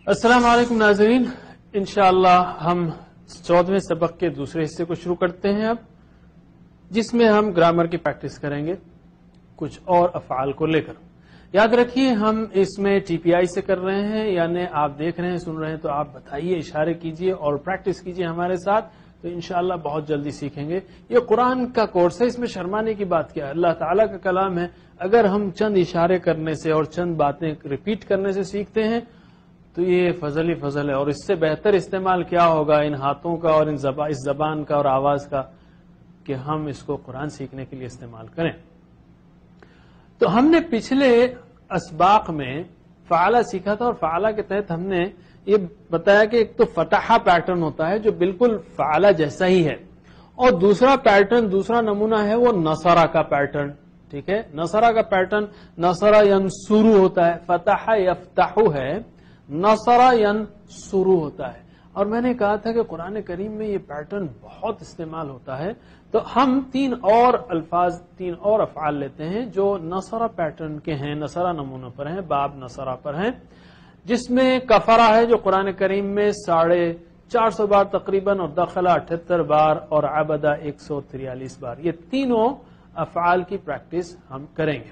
السلام علیکم ناظرین، انشاءاللہ ہم 14ویں سبق کے دوسرے حصے کو شروع کرتے ہیں اب، جس میں ہم گرامر کی پریکٹس کریں گے کچھ اور افعال کو لے کر۔ یاد رکھیے ہم اس میں ٹی پی آئی سے کر رہے ہیں، یعنی آپ دیکھ رہے ہیں سن رہے ہیں تو آپ بتائیے، اشارے کیجئے اور پریکٹس کیجئے ہمارے ساتھ، تو انشاءاللہ بہت جلدی سیکھیں گے۔ یہ قرآن کا کورس ہے، اس میں شرمانے کی بات کیا ہے، اللہ تعالیٰ کا کلام ہے۔ اگر ہم چند اشارے کرنے سے اور چند باتیں ریپیٹ کرنے سے سیکھتے ہیں تو یہ فضل ہی فضل ہے، اور اس سے بہتر استعمال کیا ہوگا ان ہاتھوں کا اور اس زبان کا اور آواز کا کہ ہم اس کو قرآن سیکھنے کے لیے استعمال کریں۔ تو ہم نے پچھلے اسباق میں فعالہ سیکھا تھا، اور فعالہ کے تحت ہم نے یہ بتایا کہ ایک تو فتحہ پیٹرن ہوتا ہے جو بالکل فعالہ جیسا ہی ہے، اور دوسرا پیٹرن، دوسرا نمونہ ہے وہ نصرہ کا پیٹرن۔ ٹھیک ہے، نصرہ کا پیٹرن نصرہ ینصرو ہوتا ہے، فتح یفتح ہے، نصرہ ینصرو ہوتا ہے۔ اور میں نے کہا تھا کہ قرآن کریم میں یہ پیٹرن بہت استعمال ہوتا ہے، تو ہم تین اور افعال لیتے ہیں جو نصرہ پیٹرن کے ہیں، نصرہ نمونہ پر ہیں، باب نصرہ پر ہیں، جس میں کفرہ ہے جو قرآن کریم میں 450 بار تقریباً، اور دخلہ 78 بار، اور عبدہ 143 بار۔ یہ تینوں افعال کی پریکٹس ہم کریں گے۔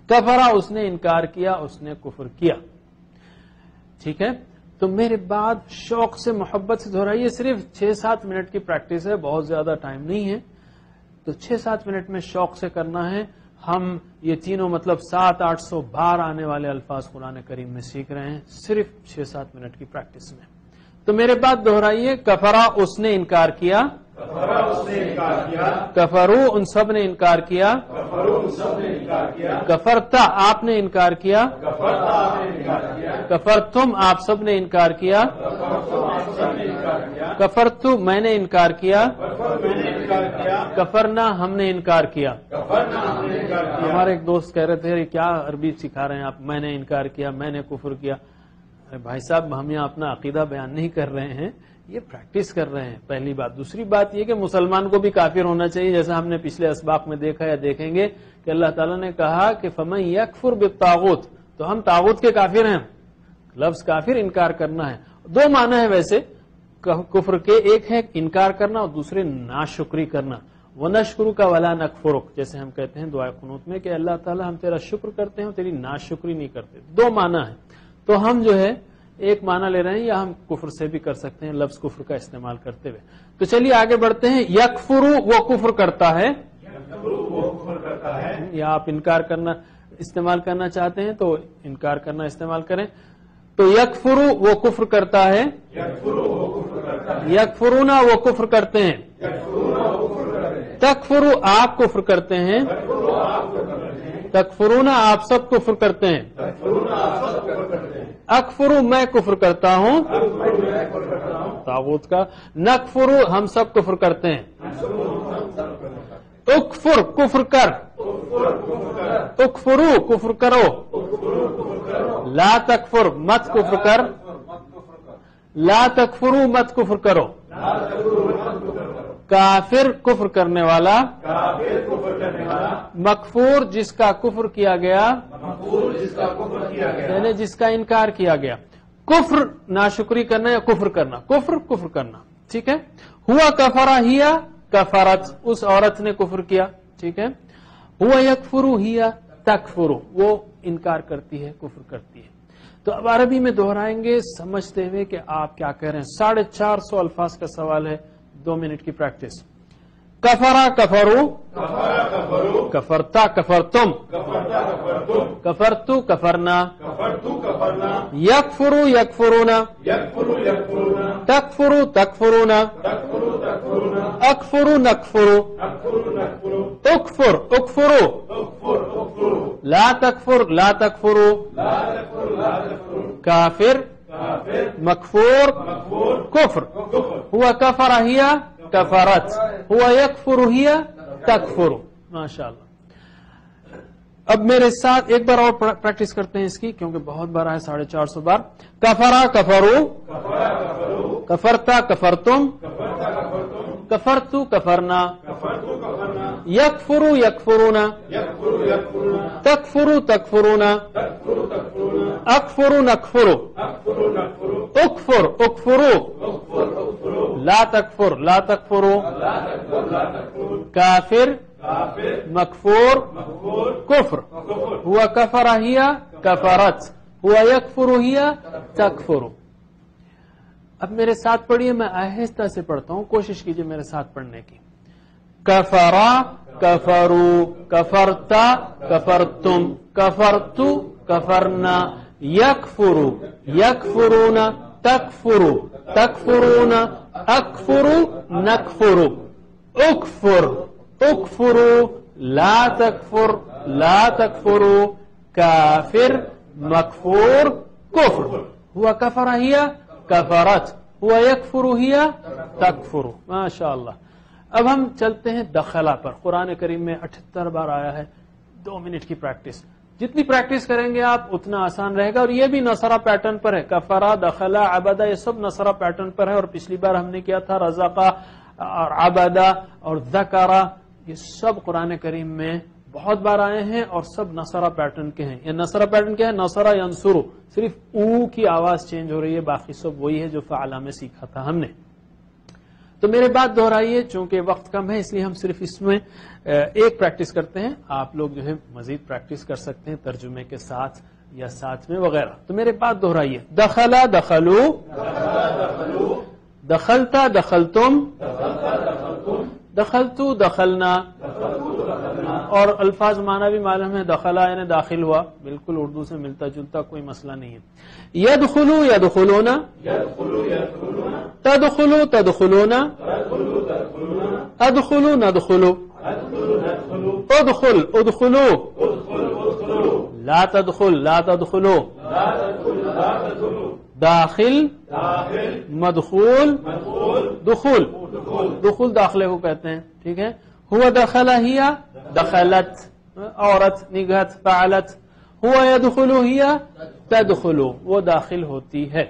کفرہ اس نے انکار کیا، اس نے کفر کیا۔ ٹھیک ہے، تو میرے بعد شوق سے محبت سے دہرائیے، صرف 6-7 منٹ کی پریکٹس ہے، بہت زیادہ ٹائم نہیں ہے، تو 6-7 منٹ میں شوق سے کرنا ہے۔ ہم یہ تینوں مطلب 700-800 بار آنے والے الفاظ قرآن کریم میں سیکھ رہے ہیں، صرف 6-7 منٹ کی پریکٹس میں۔ تو میرے بعد دہرائیے، کفرہ اس نے انکار کیا، کفرو ان سب نے انکار کیا، کفرتا آپ نے انکار کیا، کفرتم آپ سب نے انکار کیا، کفرتو میں نے انکار کیا، کفرنا ہم نے انکار کیا۔ ہمارے ایک دوست کہہ رہے تھے کیا عربی سکھا رہے ہیں آپ، میں نے انکار کیا، میں نے کفر کیا۔ بھائی صاحب ہم یہاں اپنا عقیدہ بیان نہیں کر رہے ہیں، یہ پریکٹس کر رہے ہیں، پہلی بات۔ دوسری بات یہ کہ مسلمان کو بھی کافر ہونا چاہیے، جیسا ہم نے پچھلے اسباق میں دیکھا یا دیکھیں گے کہ اللہ تعالیٰ نے کہا کہ فَمَن يَكْفُرْ بِالطَّاغُوتِ، تو ہم طاغوت کے کافر ہیں۔ لفظ کافر انکار کرنا ہے، دو معنی ہے ویسے کفر کے، ایک ہے انکار کرنا اور دوسرے ناشکری کرنا۔ وَنَشْكُرُكَ وَلَا نَكْفُرُكَ، جیسے ہم کہتے ہیں دعائے قنوت میں کہ اللہ تعالیٰ ہم تیرا شکر کرتے ہیں، تیری ناشکری نہیں کرتے۔ دو معنی ہے، تو ہم جو ہے ایک معنی لے رہے ہیں، یا ہم کفر سے بھی کر سکتے ہیں لفظ کفر کا استعمال کرتے ہوئے۔ تو چلیے آگے بڑھتے ہیں۔ یکفرو وہ کفر کرتا ہے، یا آپ انکار کرنا استعمال کرنا چاہتے ہیں تو انکار کرنا استعمال کریں۔ تو یکفرو وہ کفر کرتا ہے، یکفرونا وہ کفر کرتے ہیں، تکفرو آپ کفر کرتے ہیں، تکفرونا آپ سب کفر کرتے ہیں، اکفرو میں کفر کرتا ہوں طاغوت کا، نکفرو ہم سب کفر کرتے ہیں، اکفر کفر کر، اکفرو کفر کرو، لا تکفر مت کفر کر، لا تکفرو مت کفر کرو، کافر کفر کرنے والا، مکفور جس کا کفر کیا گیا، یعنی جس کا انکار کیا گیا۔ کفر ناشکری کرنا یا کفر کرنا، کفر کرنا۔ ٹھیک ہے، ہوا کفرہ ہیا کفرت، اس عورت نے کفر کیا۔ ٹھیک ہے، ہوا یکفرو ہیا تکفرو وہ انکار کرتی ہے، کفر کرتی ہے۔ تو اب عربی میں دہرائیں گے سمجھتے ہوئے کہ آپ کیا کہہ رہے ہیں۔ 450 الفاظ کا سوال ہے، 2 منٹ کی پریکٹس۔ کفرا کفرو، کفرتا کفرتم، کفرتو کفرنا، یکفرو یکفرونا، تکفرو تکفرونا، اکفرو نکفرو، اکفر اکفرو، لا تکفر لا تکفرو، کافر مکفور کفر، ہوا کفر ہیا کفرت، ہوا یکفر ہیا تکفر۔ ماشاءاللہ۔ اب میرے ساتھ ایک بار اور پریکٹس کرتے ہیں اس کی، کیونکہ بہت بار ہے، 450 بار۔ کفرا کفرو، کفرتا کفرتم، کفرتو کفرنا، یکفرو یکفرونا، تکفرو تکفرونا، اکفرو نکفرو، اکفر اکفرو لا تکفر لا تکفرو کافر مکفور کفر ہوا کفر ہی کفرت ہوا یکفر ہی تکفر. اب میرے ساتھ پڑھیے، میں آہستہ سے پڑھتا ہوں، کوشش کیجئے میرے ساتھ پڑھنے کی. کفرا کفرو کفرتا کفرتم کفرتو کفرنا یکفرو یکفرون تکفرو تکفرون اکفرو نکفرو اکفر اکفرو لا تکفر لا تکفرو کافر مکفور کفر ہوا کفر ہی کفرت ہوا یکفر ہی تکفر. ماشاء اللہ. اب ہم چلتے ہیں دخلا پر. قرآن کریم میں 78 بار آیا ہے. 2 منٹ کی پریکٹس، جتنی پریکٹس کریں گے آپ اتنا آسان رہے گا. اور یہ بھی نصرہ پیٹرن پر ہے، کفرا دخلا عبدہ، یہ سب نصرہ پیٹرن پر ہے. اور پچھلی بار ہم نے کیا تھا رزقا اور عبدہ اور ذکرہ، یہ سب قرآن کریم میں بہت بار آئے ہیں اور سب نصرہ پیٹرن کے ہیں. یہ نصرہ پیٹرن کیا ہے؟ نصرہ ینصرو، صرف او کی آواز چینج ہو رہی ہے، باقی سب وہی ہے جو فعلا میں سیکھا تھا ہم نے. تو میرے بات دہرائیے، چونکہ وقت کم ہے اس لیے ہم صرف اس میں ایک پریکٹس کرتے ہیں. آپ لوگ جو ہے مزید پریکٹس کر سکتے ہیں ترجمے کے ساتھ یا ساتھ میں وغیرہ. تو میرے بات دہرائیے. دخلا دخلو دخلتا دخلتم دخلتو دخلنا. اور الفاظ معنی بھی معلوم ہے، دخلا یعنی داخل ہوا، بالکل اردو سے ملتا جلتا، کوئی مسئلہ نہیں ہے. یدخلو یدخلون تدخلو تدخلون ادخلو ندخلو ادخل ادخلو لا تدخل لا تدخلو داخل مدخول دخول دخول داخلے کو کہتے ہیں. ٹھیک ہے. ہوا دخل ہی دخلت عورت نگہت فعلت. ہوا یدخلو ہی تدخلو وہ داخل ہوتی ہے.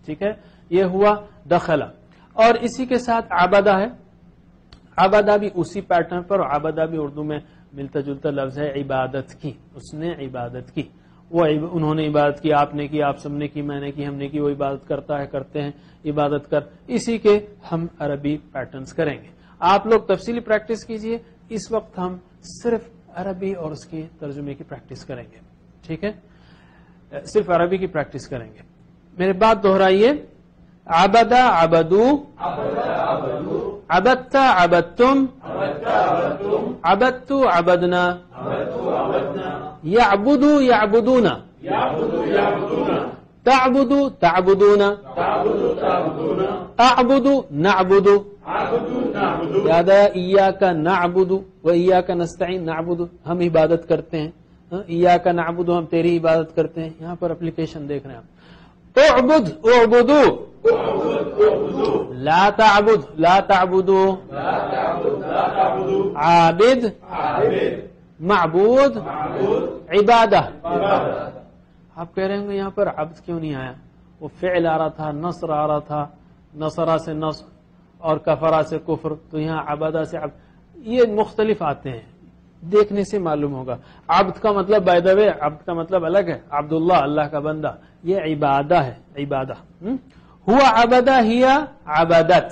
ٹھیک ہے. یہ ہوا دخلا. اور اسی کے ساتھ عبدہ ہے. عبدہ بھی اسی پیٹرن پر، عبدہ بھی اردو میں ملتا جلتا لفظ ہے عبادت کی. اس نے عبادت کی، وہ انہوں نے عبادت کی، آپ نے کی، آپ سب نے کی، میں نے کی، ہم نے کی. وہ عبادت کرتا ہے، کرتے ہیں عبادت کر. اسی کے ہم عربی پیٹرنز کریں گے. آپ لوگ تفصیلی پریکٹس کیجئے. اس وقت ہم صرف عربی اور اس کی ترجمے کی پریکٹس کریں گے. ٹھیک ہے. صرف عربی کی پریکٹس کریں گے. میرے بات دہرائیے. عبدہ عبدو عبدتا عبدتم عبدتو عبدنا یعبدو یعبدون تعبدو تعبدون اعبدو نعبدو. یاد آیا ایاک نعبد و ایاک نستعین. نعبد ہم عبادت کرتے ہیں، ایاک نعبد ہم تیری عبادت کرتے ہیں. یہاں پر اپلیکیشن دیکھ رہے ہیں آپ. اعبد اعبدو لا تعبد لا تعبدو عابد معبود عبادہ. آپ کہہ رہے ہوں گے یہاں پر عبد کیوں نہیں آیا؟ وہ فعل آ رہا تھا، نصر آ رہا تھا، نصرہ سے نصر اور کفرہ سے کفر، تو یہاں عبادہ سے عبد. یہ مختلف آتے ہیں، دیکھنے سے معلوم ہوگا. عبد کا مطلب بائی دا وے، عبد کا مطلب الگ ہے. عبداللہ اللہ کا بندہ، یہ عبادہ ہے. عبادہ ہوا عبدہ ہی عبادت،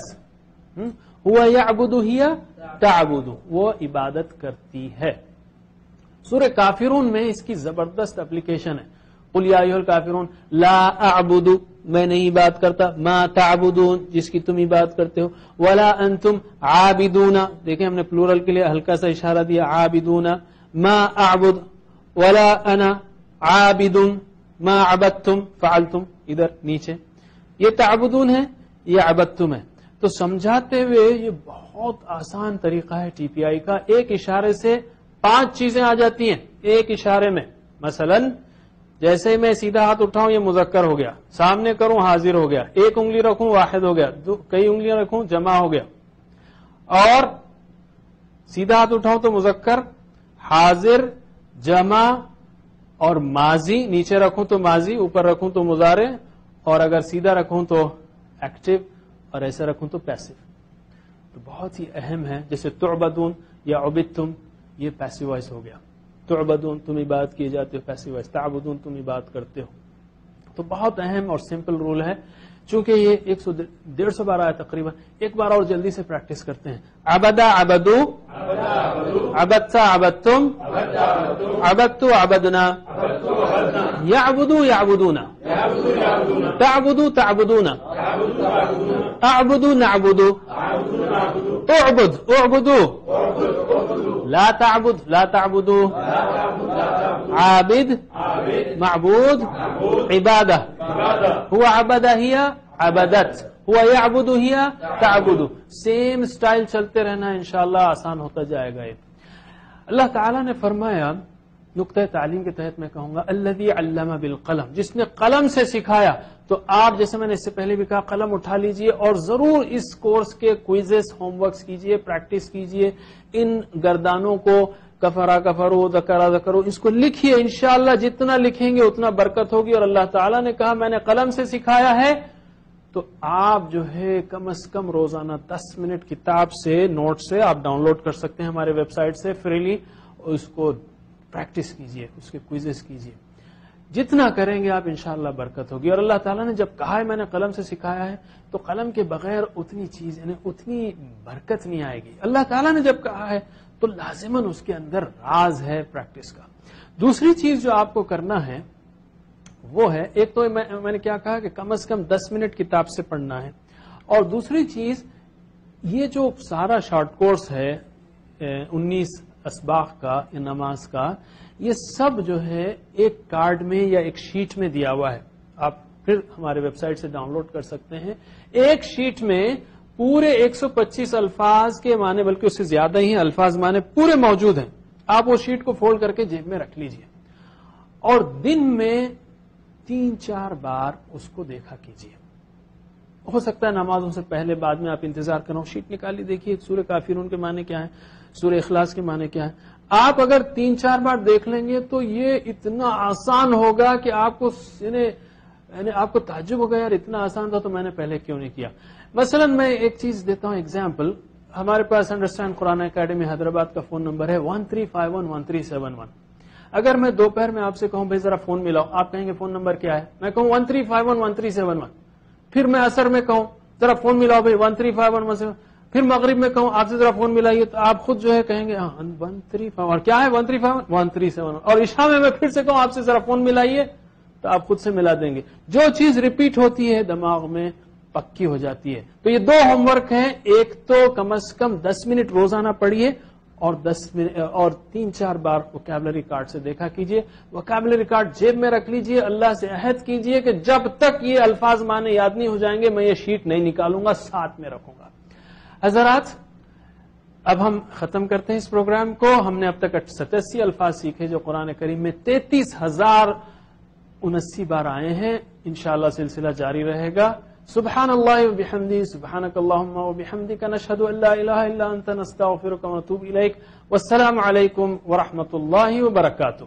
ہوا یعبد ہی تعبد، وہ عبادت کرتی ہے. سورہ کافرون میں اس کی زبردست اپلیکیشن ہے. قل یا ایھا الکافرون لا اعبد، میں نہیں بات کرتا، ما تعبدون جس کی تم عبادت کرتے ہو، ولا انتم عابدون، دیکھیں ہم نے پلورل کے لیے ہلکا سا اشارہ دیا، عابدون، ما اعبد ولا انا عابد ما عبدتم فعلتم. ادھر نیچے یہ تعبدون ہے، یہ عبدتم ہے. تو سمجھاتے ہوئے یہ بہت آسان طریقہ ہے ٹی پی آئی کا. ایک اشارے سے 5 چیزیں آ جاتی ہیں ایک اشارے میں. مثلا جیسے میں سیدھا ہاتھ اٹھاؤں یہ مذکر ہو گیا، سامنے کروں حاضر ہو گیا، ایک انگلی رکھوں واحد ہو گیا، کئی انگلیاں رکھوں جمع ہو گیا. اور سیدھا ہاتھ اٹھاؤں تو مذکر، حاضر، جمع اور ماضی. نیچے رکھوں تو ماضی، اوپر رکھوں تو مضارع، اور اگر سیدھا رکھوں تو ایکٹیو، اور ایسے رکھوں تو پیسو. تو بہت ہی اہم ہے. جیسے تعبدون یا عبدتم، یہ پیسو وائس ہو گیا. تعبدون تم عبادت کیے جاتے ہو، پیسو وائس. تعبدون تم عبادت کرتے ہو. تو بہت اہم اور سمپل رول ہے. چونکہ یہ 150 بار آیا تقریباً، ایک بار اور جلدی سے پریکٹس کرتے ہیں. عبدا عبدو، عبدتا عبدتم، عبدتو عبدنا، یعبدو یعبدونا، تعبدو تعبدونا، اعبدو نعبدو، اعبد اعبدو، لا تعبد لا تعبدو، عابد معبود، عبادہ هو عبد ہی عبدت، هو یعبد ہی تعبد. سیم سٹائل چلتے رہنا، انشاءاللہ آسان ہوتا جائے گا. اللہ تعالیٰ نے فرمایا، نقطہ تعلیم کے تحت میں کہوں گا، الذی علم بالقلم، جس نے قلم سے سکھایا. تو آپ جیسے میں نے اس سے پہلے بھی کہا، قلم اٹھا لیجئے اور ضرور اس کورس کے کوئزز ہوم ورکس کیجئے، پریکٹس کیجئے. ان گردانوں کو کفرا کفرو ذکرا ذکرو اس کو لکھیے. انشاءاللہ جتنا لکھیں گے اتنا برکت ہوگی. اور اللہ تعالیٰ نے کہا میں نے قلم سے سکھایا ہے، تو آپ جو ہے کم از کم روزانہ 10 منٹ کتاب سے، نوٹ سے آپ ڈاؤن لوڈ کر سکتے ہیں ہمارے ویب سائٹ سے فریلی. اس کو پریکٹس کیجئے، اس کے کوئزز کیجئے. جتنا کریں گے آپ انشاءاللہ برکت ہوگی. اور اللہ تعالیٰ نے جب کہا ہے میں نے قلم سے سکھایا ہے، تو قلم کے بغیر اتنی چیز یعنی اتنی برکت نہیں آئے گی. اللہ تعالیٰ نے جب کہا ہے تو لازماً اس کے اندر راز ہے پریکٹس کا. دوسری چیز جو آپ کو کرنا ہے وہ ہے، ایک تو میں نے کیا کہا کہ کم از کم 10 منٹ کتاب سے پڑھنا ہے. اور دوسری چیز، یہ جو سارا شارٹ کورس ہے 19 اسباق کا یا نماز کا، یہ سب جو ہے ایک کارڈ میں یا ایک شیٹ میں دیا ہوا ہے. آپ پھر ہمارے ویب سائٹ سے ڈاؤن لوڈ کر سکتے ہیں. ایک شیٹ میں پورے 125 الفاظ کے معنی، بلکہ اس سے زیادہ ہی الفاظ معنی پورے موجود ہیں. آپ وہ شیٹ کو فولڈ کر کے جیب میں رکھ لیجئے اور دن میں 3-4 بار اس کو دیکھا کیجئے. ہو سکتا ہے نمازوں سے پہلے بعد میں آپ انتظار کرو، شیٹ نکالی دیکھیے سورہ کافرون کے معنی کیا ہے، سورہ اخلاص کے معنی کیا ہے. آپ اگر 3-4 بار دیکھ لیں گے تو یہ اتنا آسان ہوگا کہ آپ کو یعنی آپ کو تعجب ہوگا، یار اتنا آسان تھا تو میں نے پہلے کیوں نہیں کیا. مثلا میں ایک چیز دیتا ہوں ایگزامپل. ہمارے پاس انڈرسٹینڈ قرآن اکیڈمی حیدرآباد کا فون نمبر ہے 13511371. اگر میں دوپہر میں آپ سے کہوں بھائی ذرا فون ملاؤ، آپ کہیں گے فون نمبر کیا ہے؟ میں کہوں 13511371. پھر میں عصر میں کہوں ذرا فون ملاؤ بھائی 135117. پھر مغرب میں کہوں آپ سے ذرا فون ملائیے، تو آپ خود جو ہے کہیں گے 135 اور کیا ہے 13511371. اور عشاء میں پھر سے کہوں آپ سے ذرا فون ملائیے، تو آپ خود سے ملا دیں گے. جو چیز ریپیٹ ہوتی ہے دماغ میں پکی ہو جاتی ہے. تو یہ 2 ہوم ورک ہیں. ایک تو کم از کم 10 منٹ روزانہ پڑھیے اور 3-4 بار ووکیبلری کارڈ سے دیکھا کیجئے. ووکیبلری کارڈ جیب میں رکھ لیجئے. اللہ سے عہد کیجئے کہ جب تک یہ الفاظ معنی یاد نہیں ہو جائیں گے میں یہ شیٹ نہیں نکالوں گا، ساتھ میں رکھوں گا. حضرات اب ہم ختم کرتے ہیں اس پروگرام کو. ہم نے اب تک 87 الفاظ سیکھے جو قرآن کریم میں 33,079 بار آئے ہیں. انشاءاللہ سلسلہ جاری رہے گا. سبحان اللہ و بحمدہ، سبحانک اللہم و بحمدک، نشہد ان لا الہ الا انت، نستغفرک و نتوب الیک. والسلام علیکم ورحمۃ اللہ وبرکاتہ.